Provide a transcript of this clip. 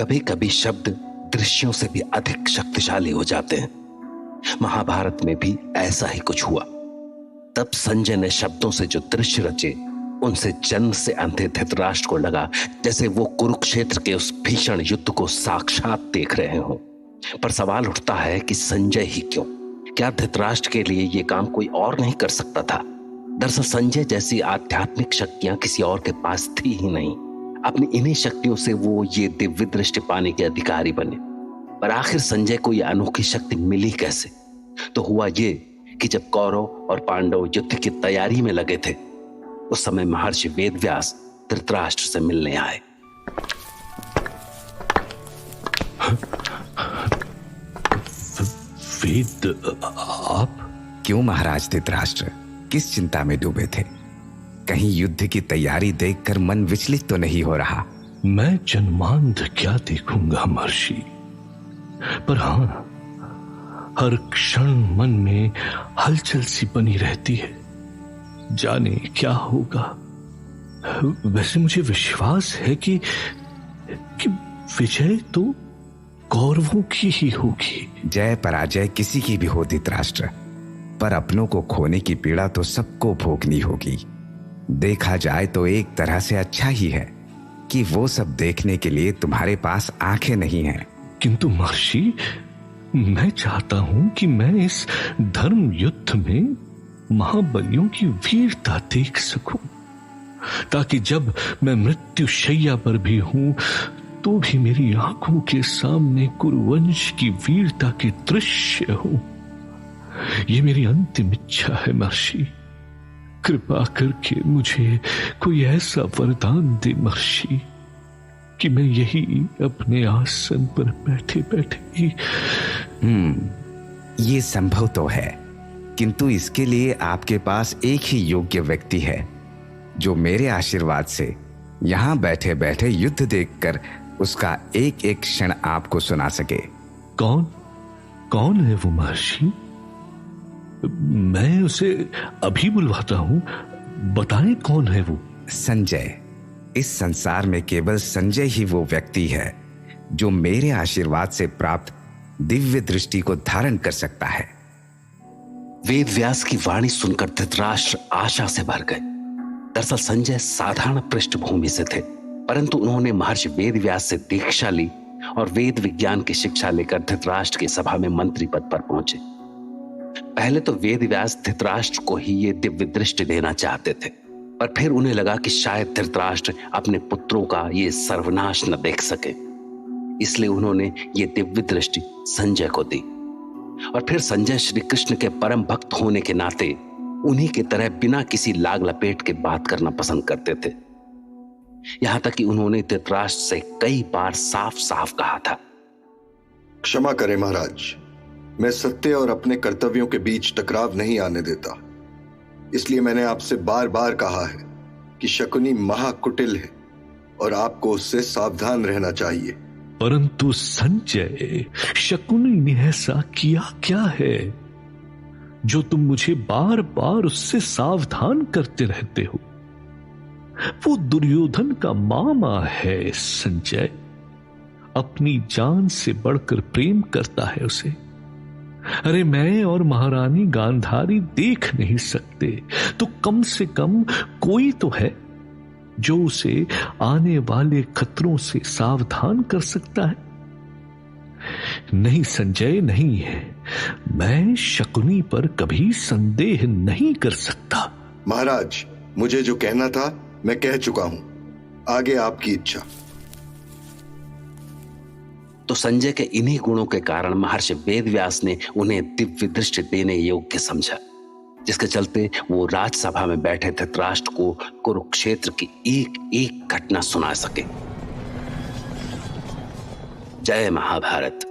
कभी कभी शब्द दृश्यों से भी अधिक शक्तिशाली हो जाते हैं। महाभारत में भी ऐसा ही कुछ हुआ। तब संजय ने शब्दों से जो दृश्य रचे, उनसे जन्म से अंधे धृतराष्ट्र को लगा जैसे वो कुरुक्षेत्र के उस भीषण युद्ध को साक्षात देख रहे हो। पर सवाल उठता है कि संजय ही क्यों? क्या धृतराष्ट्र के लिए ये काम कोई और नहीं कर सकता था? दरअसल संजय जैसी आध्यात्मिक शक्तियां किसी और के पास थी ही नहीं। अपनी इन्हीं शक्तियों से वो ये दिव्य दृष्टि पाने के अधिकारी बने। पर आखिर संजय को ये अनोखी शक्ति मिली कैसे? तो हुआ ये कि जब कौरव और पांडव युद्ध की तैयारी में लगे थे, उस समय महर्षि वेदव्यास धृतराष्ट्र से मिलने आए। वेद, आप? क्यों महाराज धृतराष्ट्र, किस चिंता में डूबे थे? कहीं युद्ध की तैयारी देखकर मन विचलित तो नहीं हो रहा? मैं जन्मांध क्या देखूंगा महर्षि, पर हां, हर क्षण मन में हलचल सी बनी रहती है। जाने क्या होगा। वैसे मुझे विश्वास है कि विजय तो कौरवों की ही होगी। जय पराजय किसी की भी हो धृतराष्ट्र, पर अपनों को खोने की पीड़ा तो सबको भोगनी होगी। देखा जाए तो एक तरह से अच्छा ही है कि वो सब देखने के लिए तुम्हारे पास आंखें नहीं हैं। किंतु महर्षि, मैं चाहता हूं कि मैं इस धर्म युद्ध में महाबलियों की वीरता देख सकूं, ताकि जब मैं मृत्यु शैया पर भी हूं तो भी मेरी आंखों के सामने कुरुवंश की वीरता के दृश्य हो। ये मेरी अंतिम इच्छा है महर्षि। कृपा करके मुझे कोई ऐसा वरदान दे महर्षि कि मैं यही अपने आसन पर बैठे बैठे ही। ये संभव तो है, किंतु इसके लिए आपके पास एक ही योग्य व्यक्ति है जो मेरे आशीर्वाद से यहां बैठे बैठे युद्ध देखकर उसका एक एक क्षण आपको सुना सके। कौन है वो महर्षि? मैं उसे अभी बुलवाता हूं। बताएं कौन है वो? संजय। इस संसार में केवल संजय ही वो व्यक्ति है जो मेरे आशीर्वाद से प्राप्त दिव्य दृष्टि को धारण कर सकता है। वेदव्यास की वाणी सुनकर धृतराष्ट्र आशा से भर गए। दरअसल संजय साधारण पृष्ठभूमि से थे, परंतु उन्होंने महर्षि वेदव्यास से दीक्षा ली और वेद विज्ञान की शिक्षा लेकर धृतराष्ट्र की सभा में मंत्री पद पर पहुंचे। पहले तो वेदव्यास धृतराष्ट्र को ही ये दिव्य दृष्टि देना चाहते थे, पर फिर उन्हें लगा कि शायद धृतराष्ट्र अपने पुत्रों का ये सर्वनाश न देख सके, इसलिए उन्होंने ये दिव्य दृष्टि संजय को दी। और फिर संजय श्री कृष्ण के परम भक्त होने के नाते उन्हीं की तरह बिना किसी लाग लपेट के बात करना पसंद करते थे। यहां तक कि उन्होंने धृतराष्ट्र से कई बार साफ साफ कहा था, क्षमा करें महाराज, मैं सत्य और अपने कर्तव्यों के बीच टकराव नहीं आने देता। इसलिए मैंने आपसे बार बार कहा है कि शकुनी महाकुटिल है और आपको उससे सावधान रहना चाहिए। परंतु संजय, शकुनी ने ऐसा किया क्या है जो तुम मुझे बार बार उससे सावधान करते रहते हो? वो दुर्योधन का मामा है संजय, अपनी जान से बढ़कर प्रेम करता है उसे। अरे मैं और महारानी गांधारी देख नहीं सकते, तो कम से कम कोई तो है जो उसे आने वाले खतरों से सावधान कर सकता है। नहीं संजय, नहीं है। मैं शकुनी पर कभी संदेह नहीं कर सकता। महाराज, मुझे जो कहना था मैं कह चुका हूं, आगे आपकी इच्छा। तो संजय के इन्हीं गुणों के कारण महर्षि वेदव्यास ने उन्हें दिव्य दृष्टि देने योग्य समझा, जिसके चलते वो राजसभा में बैठे धृतराष्ट्र को कुरुक्षेत्र की एक एक घटना सुना सके। जय महाभारत।